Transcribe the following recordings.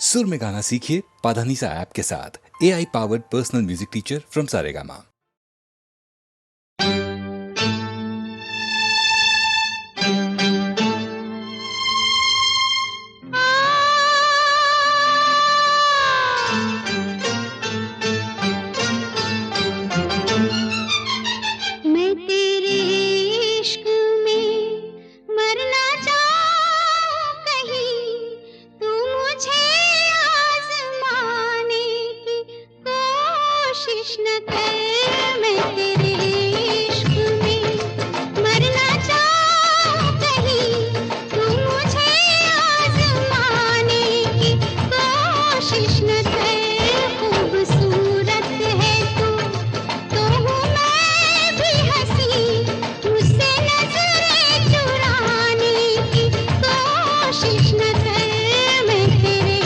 सुर में गाना सीखिए पाधानीसा ऐप के साथ। AI powered personal music teacher from Saregama. मैं तेरे इश्क में मरना चाहूं कहीं, तू मुझे आज़माने की कोशिश न कर। मैं तेरे इश्क में मरना चाहूं कहीं, तू मुझे आज़माने की कोशिश न कर। खूबसूरत है तू तो हूँ मैं भी हंसी, मुझसे नजरें चुराने की कोशिश न कर। मैं तेरे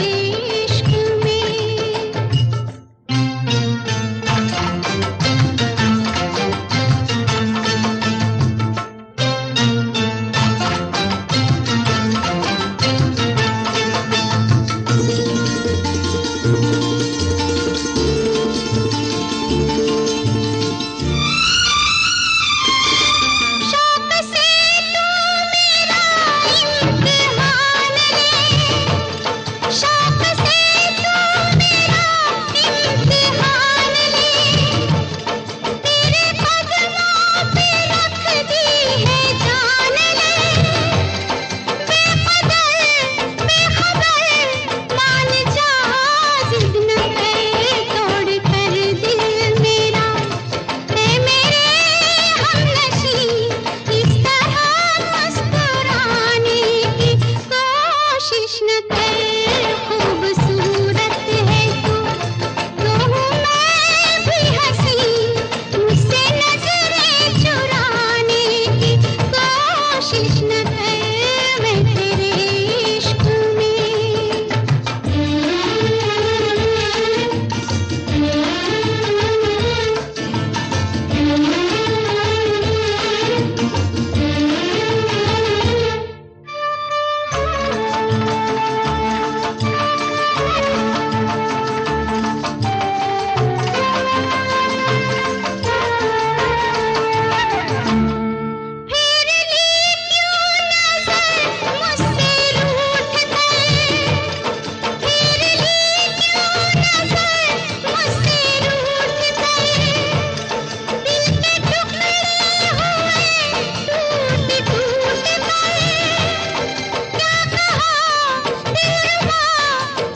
इश्क में शौक से तू मेरा इम्तिहान ले, शौक से तू मेरा इम्तिहान ले। तेरे कदमों पे रख दी है जान ले। बेखबर मान जा, जिद न कर तोड़ कर दिल मेरा। है मेरे हमनशी, इस तरह मुस्कुराने की कोशिश न कर। खूबसूरत है तू तो हूँ मैं भी हंसी, मुझसे नजरें चुराने की कोशिश न कर। मैं तेरे इश्क फिर ली क्यों नजर मुझसे रूठ कर, फिर ली क्यों नजर मुझसे रूठ कर। दिल के टुकड़े हुए टूट टूट कर। क्या कहा दिलरुबा,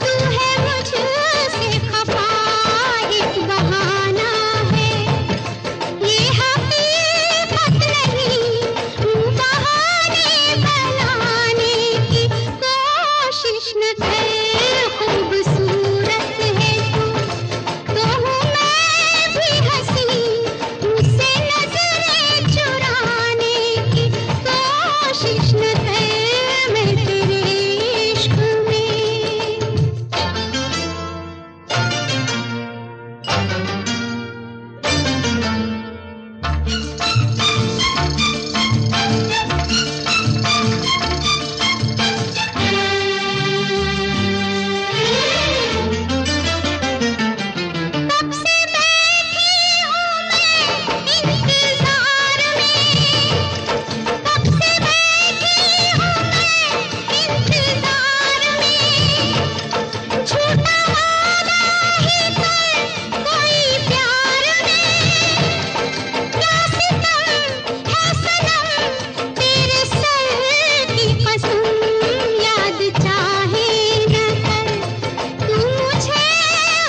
तू है मुझसे खफा, एक बहाना है ये हकीकत नहीं, तू बहाने बनाने की कोशिश न कर। खूबसूरत है तू तो हूँ मैं भी हंसी, मुझसे नजरें चुराने की कोशिश न कर। मैं तेरे इश्क में कब से बैठी हूँ मैं इंतजार में, कब से बैठी हूँ मैं इंतजार में। झूठा वादा ही कर कोई प्यार में, क्या सितम है सनम तेरे सर की कसम। याद चाहे न कर तू मुझे,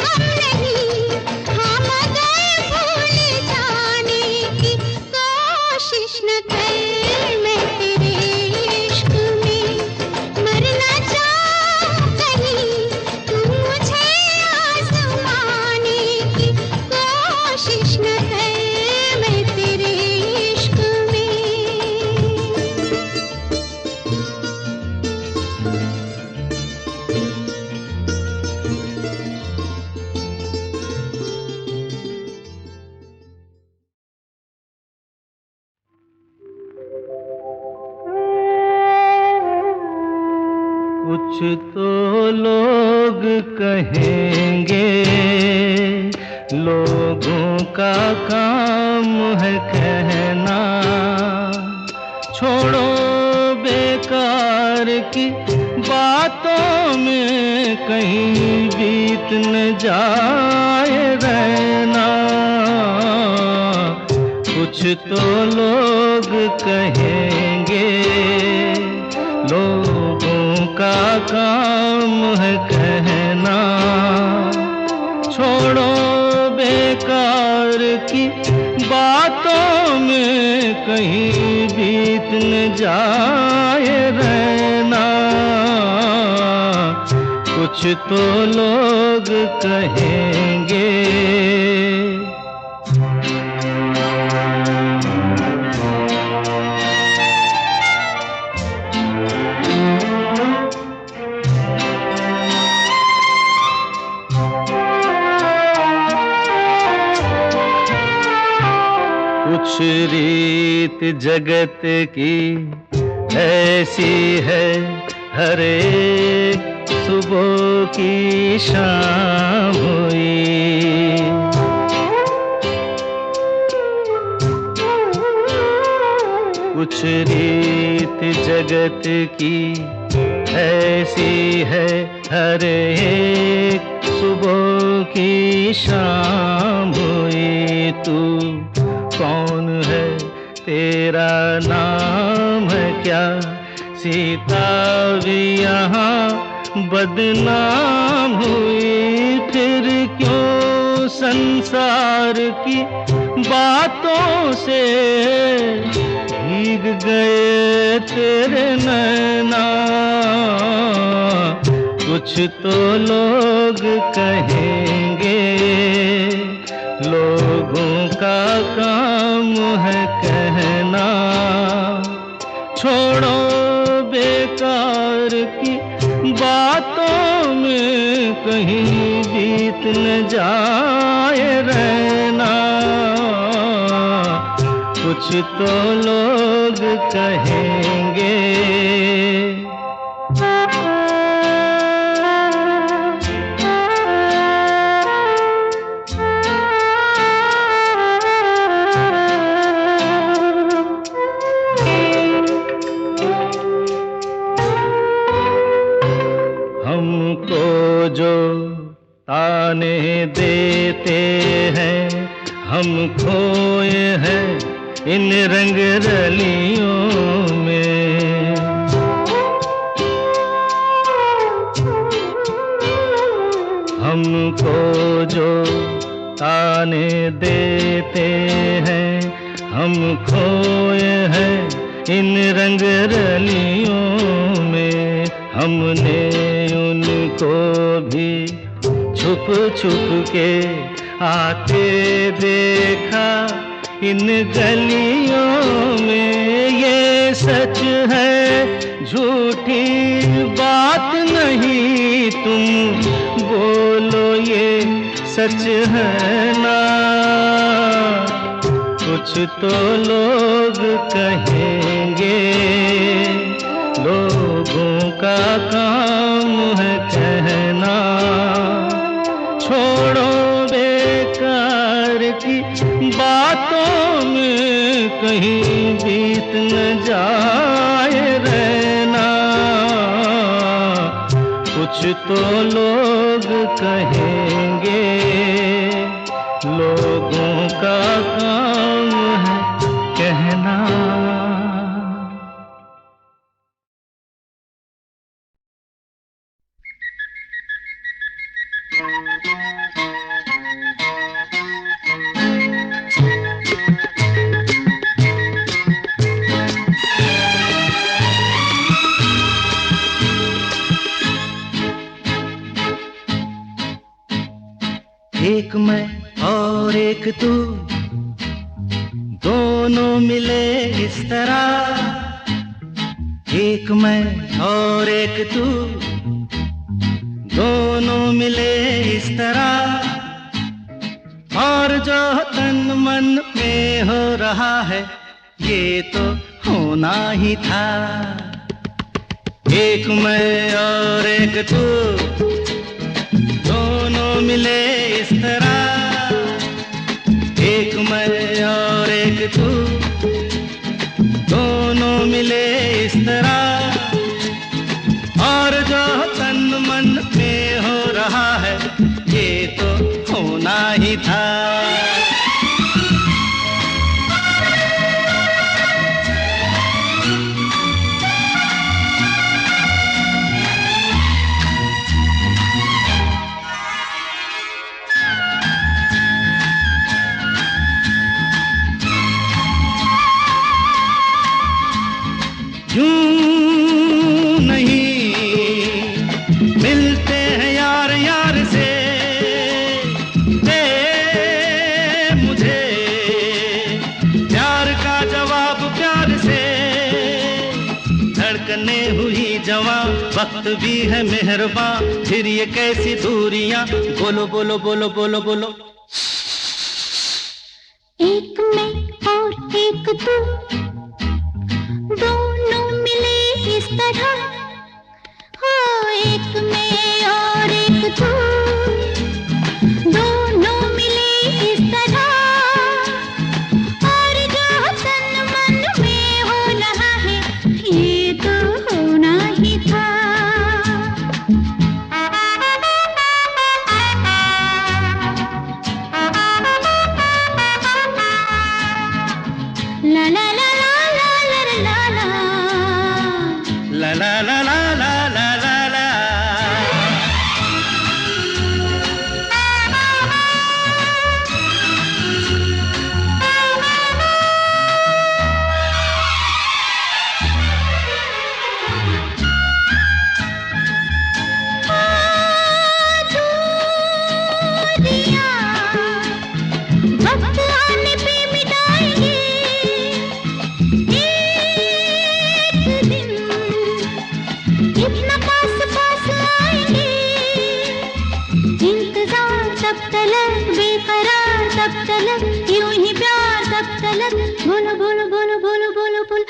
हम नहीं हाँ, मगर भूल जाने की कोशिश न कर। मैं तेरे इश्क में मरना चाहूं कहीं, तू मुझे आज़माने की कोशिश न कर। मैं तेरे इश्क में कुछ तो लो लोग कहेंगे, लोगों का काम है कहना। छोड़ो बेकार की बातों में कहीं बीत न जाए रहना। कुछ तो लोग कहेंगे, लोगों का काम है कहना। छोड़ो बेकार की बातों में कहीं बीत न जाए रहना। कुछ तो लोग कहेंगे। कुछ रीत जगत की ऐसी है, हर एक सुबह की शाम हुई। कुछ रीत जगत की ऐसी है, हर एक सुबह की शाम हुई। तू कौन है, तेरा नाम है क्या? सीता भी यहाँ बदनाम हुई। फिर क्यों संसार की बातों से भीग गए तेरे नैना? कुछ तो लोग कहेंगे, लोगों का काम है कहना। छोड़ो बेकार की बातों में कहीं बीत न जाए रहना। कुछ तो लोग कहेंगे। हमको जो ताने देते हैं, हम खोए हैं इन रंग रलियों में। हमको जो ताने देते हैं, हम खोए हैं इन रंग रलियों में। हमने उनको भी छुप छुप के आते देखा इन गलियों में। ये सच है, झूठी बात नहीं, तुम बोलो ये सच है ना? कुछ तो लोग कहेंगे, लोगों का काम है कहना। छोड़ो बेकार की बातों में कहीं बीत न जाए रहना। कुछ तो लोग कहेंगे, लोगों का काम है कहना। एक मैं और एक तू, दोनों मिले इस तरह। एक मैं और एक तू, दोनों मिले इस तरह। और जो तन मन में हो रहा है, ये तो होना ही था। एक मैं और एक तू, मिले इस तरह, एक मैं और एक तू, दोनों मिले इस तरह, और जो तन मन में हो रहा है ये तो होना ही था। यूं नहीं मिलते हैं यार यार से, दे मुझे प्यार का जवाब प्यार से। धड़कने हुई जवां, वक्त भी है मेहरबान, फिर ये कैसी दूरियां, बोलो बोलो बोलो बोलो बोलो। एक मैं और एक तू, दोनों मिले इस तरह, हो एक मैं और एक तू, दोनों मिले इस तरह, और जो तन मन में हो रहा है ये तो होना ही था। ला ला ला ला ला ला ला ला ला ला ला ला ला ला ला। वक्त आने पे मिटाएंगे एक दिन, इतना पास पास आएंगे। इंतजार तब तलक, बेकरार तब तलक, यूं ही प्यार तब तलक, बोलो बोलो बोलो बोलो बोलो बोलो।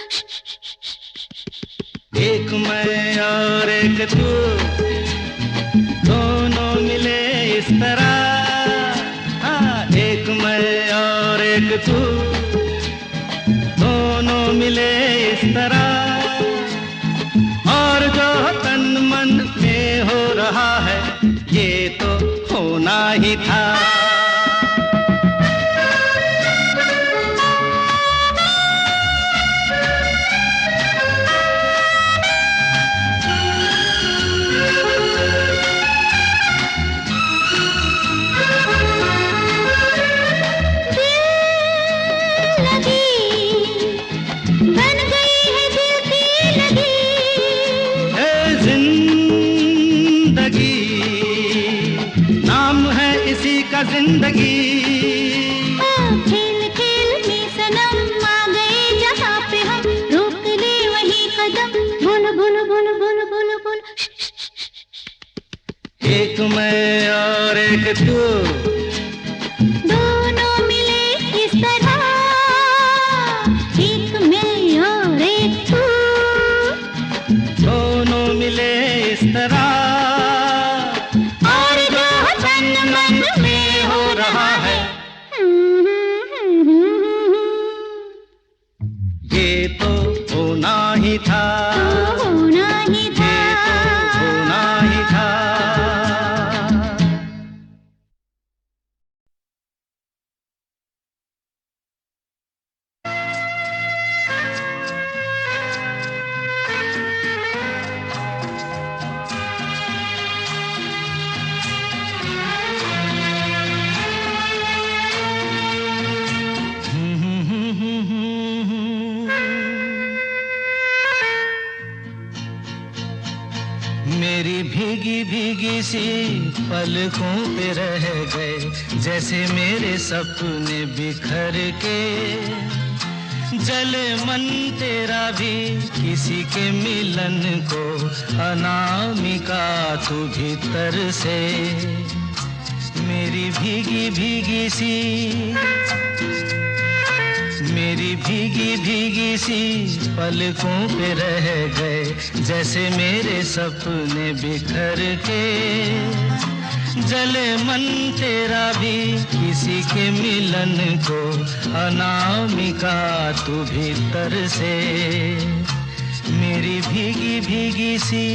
एक मैं और एक तू, दोनों मिले इस तरह, हाँ एक मैं और एक तू, दोनों मिले इस तरह, और जो तन मन में हो रहा है ये तो होना ही था। बन गई है दिल की लगी, ए जिंदगी नाम है इसी का जिंदगी। खेल खेल में सनम आ गए जहाँ पे हम, रोक ले वही कदम, बोलो बोलो बोलो बोलो बोलो बोलो। एक मैं और एक तू, दोनों मिले इस तरह, एक मैं और एक तू, दोनों मिले इस तरह, और जो तन मन में हो रहा है ये तो होना ही था, तो होना ही था। ये तो होना ही था। मेरी भीगी भीगी सी पलकों पे रह गए, जैसे मेरे सपने बिखर के। जले मन तेरा भी किसी के मिलन को, अनामिका तू भीतर से। मेरी भीगी भीगी सी, मेरी भीगी भीगी सी पलकों पे रह गए, जैसे मेरे सपने बिखर के। जले मन तेरा भी किसी के मिलन को, अनामिका तू भीतर से मेरी भीगी भीगी सी।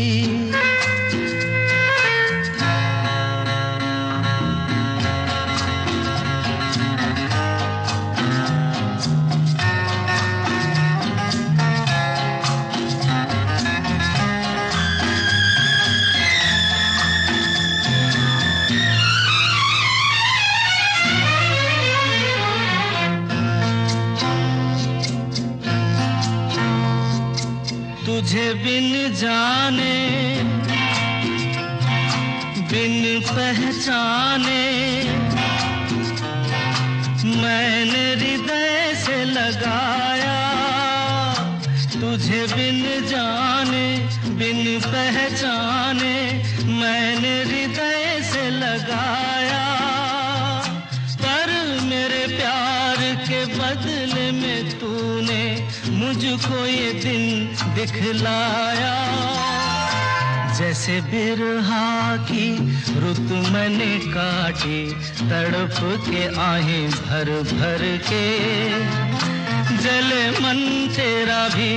तुझे बिन जाने बिन पहचाने मैंने हृदय से लगाया, तुझे बिन जाने बिन पहचाने मैंने हृदय से लगाया, पर मेरे प्यार के बदले में तूने मुझको ये दिन दिखलाया। जैसे बिरहा की रुत मैंने काटी, तड़प के आहें भर भर के, जले मन तेरा भी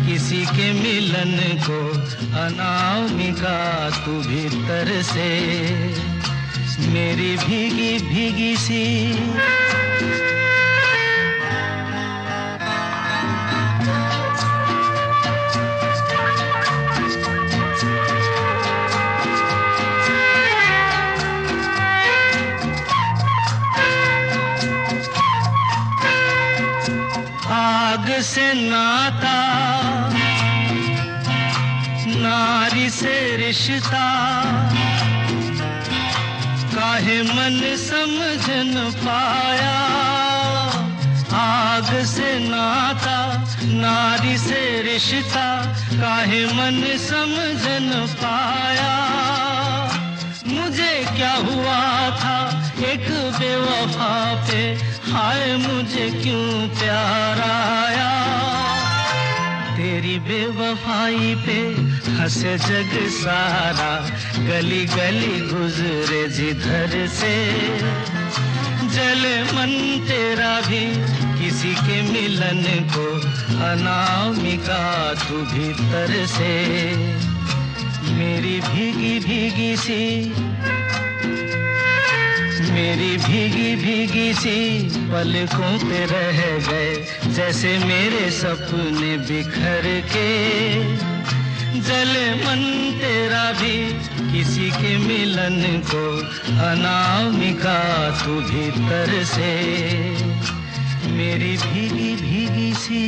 किसी के मिलन को, अनामिका तू भीतर से मेरी भीगी भीगी सी। आग से नाता, नारी से रिश्ता, काहे मन समझ न पाया। आग से नाता, नारी से रिश्ता, काहे मन समझ न पाया। मुझे क्या हुआ था एक बेवफा पे, हाय मुझे क्यों प्यार आया। तेरी बेवफाई पे हंसे जग सारा, गली गली गुजरे जिधर से, जले मन तेरा भी किसी के मिलन को, अनामिका तू भीतर से मेरी भीगी भीगी सी, मेरी भीगी भीगी सी पलकों पे रह गए, जैसे मेरे सपने बिखर के, जले मन तेरा भी किसी के मिलन को, अनामिका तू भीतर से मेरी भीगी भीगी सी।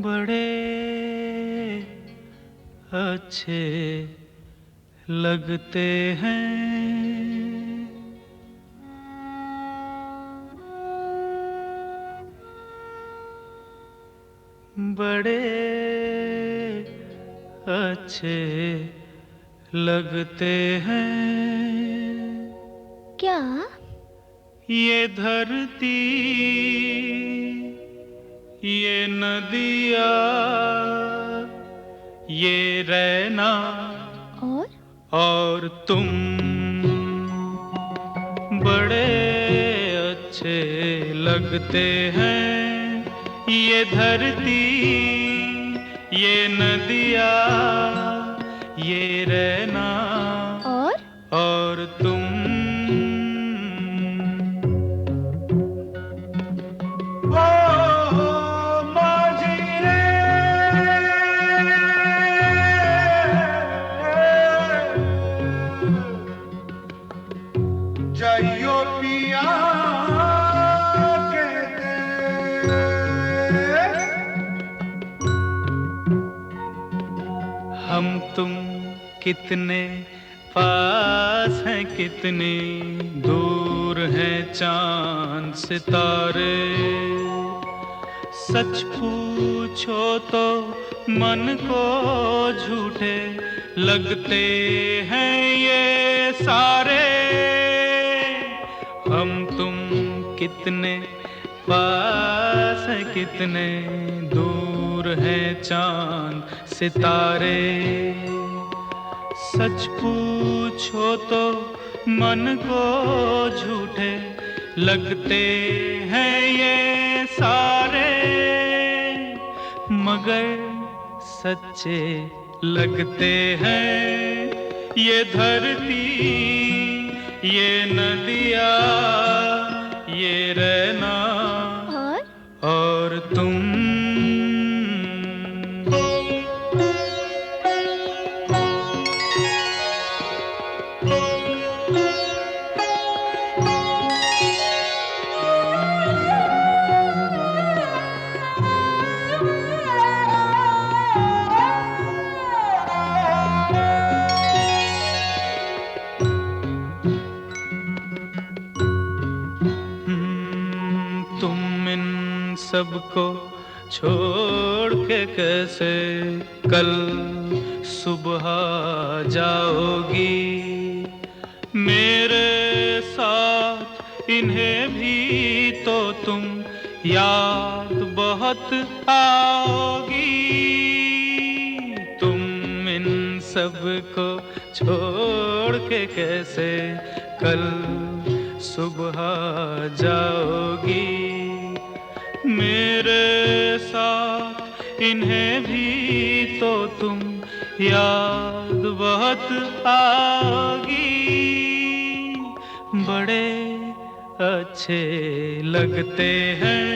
बड़े अच्छे लगते हैं बड़े अच्छे लगते हैं। क्या? ये धरती, ये नदिया, ये रैना और तुम बड़े अच्छे लगते हैं। ये धरती, ये नदिया, ये रहना और तुम। जाइयो पिया कहते, हम तुम कितने पास हैं, कितने दूर हैं चांद सितारे। सच पूछो तो मन को झूठे लगते हैं ये सारे। हम तुम कितने पास हैं, कितने दूर हैं चांद सितारे। सच पूछो तो मन को झूठे लगते हैं ये सारे, मगर सच्चे लगते हैं ये धरती, ये नदिया, ये रहना और तुम। सबको छोड़ के कैसे कल सुबह जाओगी। मेरे साथ इन्हें भी तो तुम याद बहुत आओगी। तुम इन सबको छोड़ के कैसे कल सुबह जाओगी। मेरे साथ इन्हें भी तो तुम याद बहुत आओगी। बड़े अच्छे लगते हैं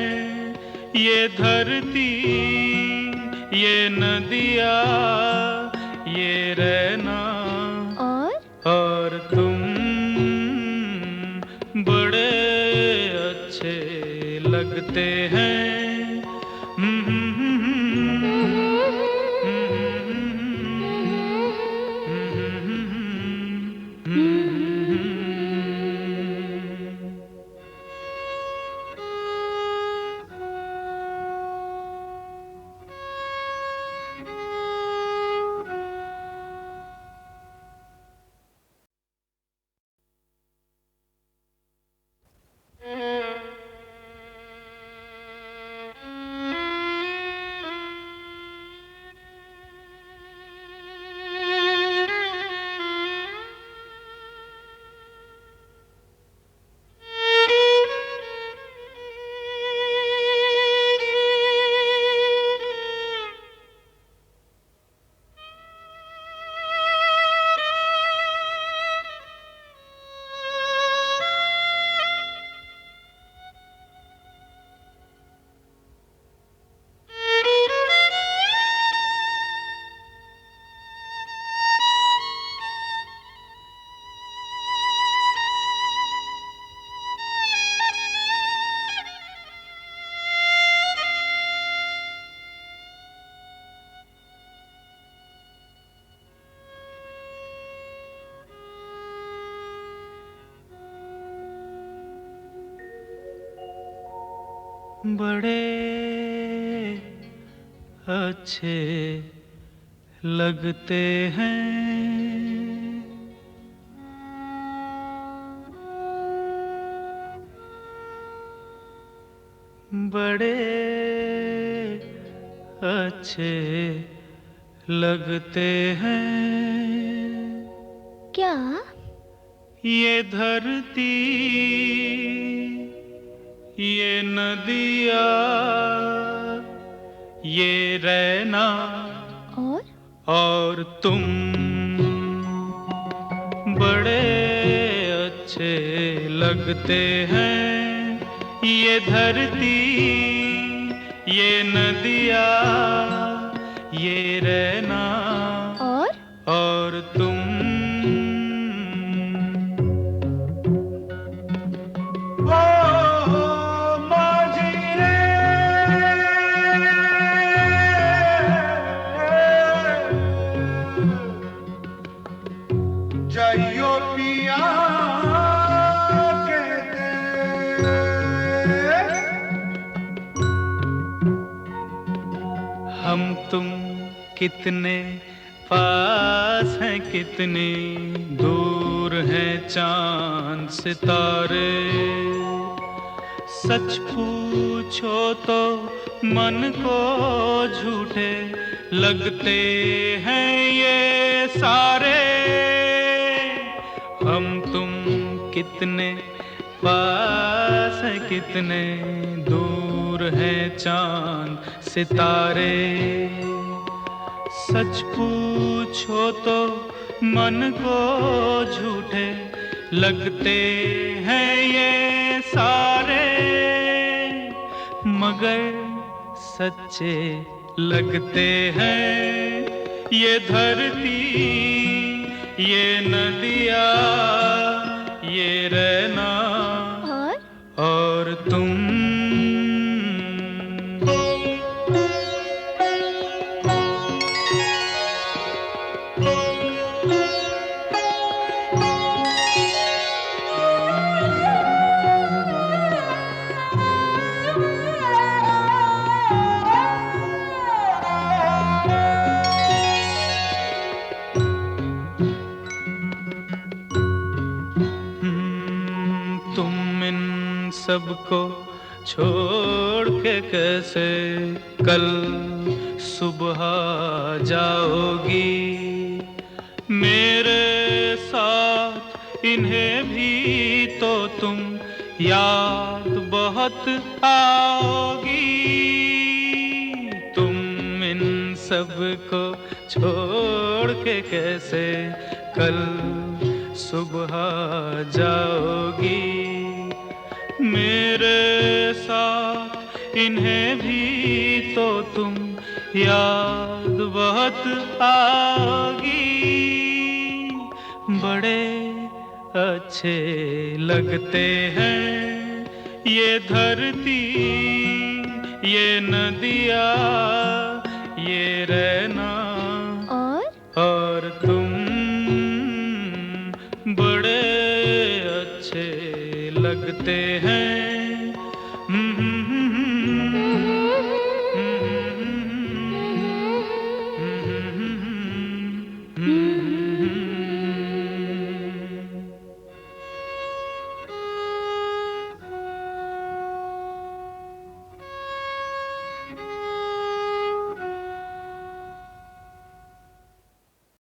ये धरती, ये नदिया, ये रहना और तुम। बड़े अच्छे लगते हैं। बड़े अच्छे लगते हैं। बड़े अच्छे लगते हैं। क्या? ये धरती, ये नदिया, ये रहना और तुम बड़े अच्छे लगते हैं। ये धरती, ये नदियाँ, ये रहना और तुम। जाइयो पिया कहते, हम तुम कितने पास हैं, कितनी दूर हैं चांद सितारे। सच पूछो तो मन को झूठे लगते हैं ये सारे। हम तुम कितने पास हैं, कितने दूर हैं चांद सितारे। सच पूछो तो मन को झूठे लगते हैं ये सारे, मगर सच्चे लगते हैं ये धरती, ये नदियाँ, ये रहना और तुम। तुम इन सबको छोड़ के कैसे कल सुबह जाओगी। मेरे साथ इन्हें भी तो तुम याद बहुत आओगी। तुम इन सबको छोड़ के कैसे कल सुबह जाओगी। मेरे साथ इन्हें भी तो तुम याद बहुत आओगी। बड़े अच्छे लगते हैं ये धरती, ये नदियाँ, ये रहना और तुम बड़े अच्छे लगते हैं।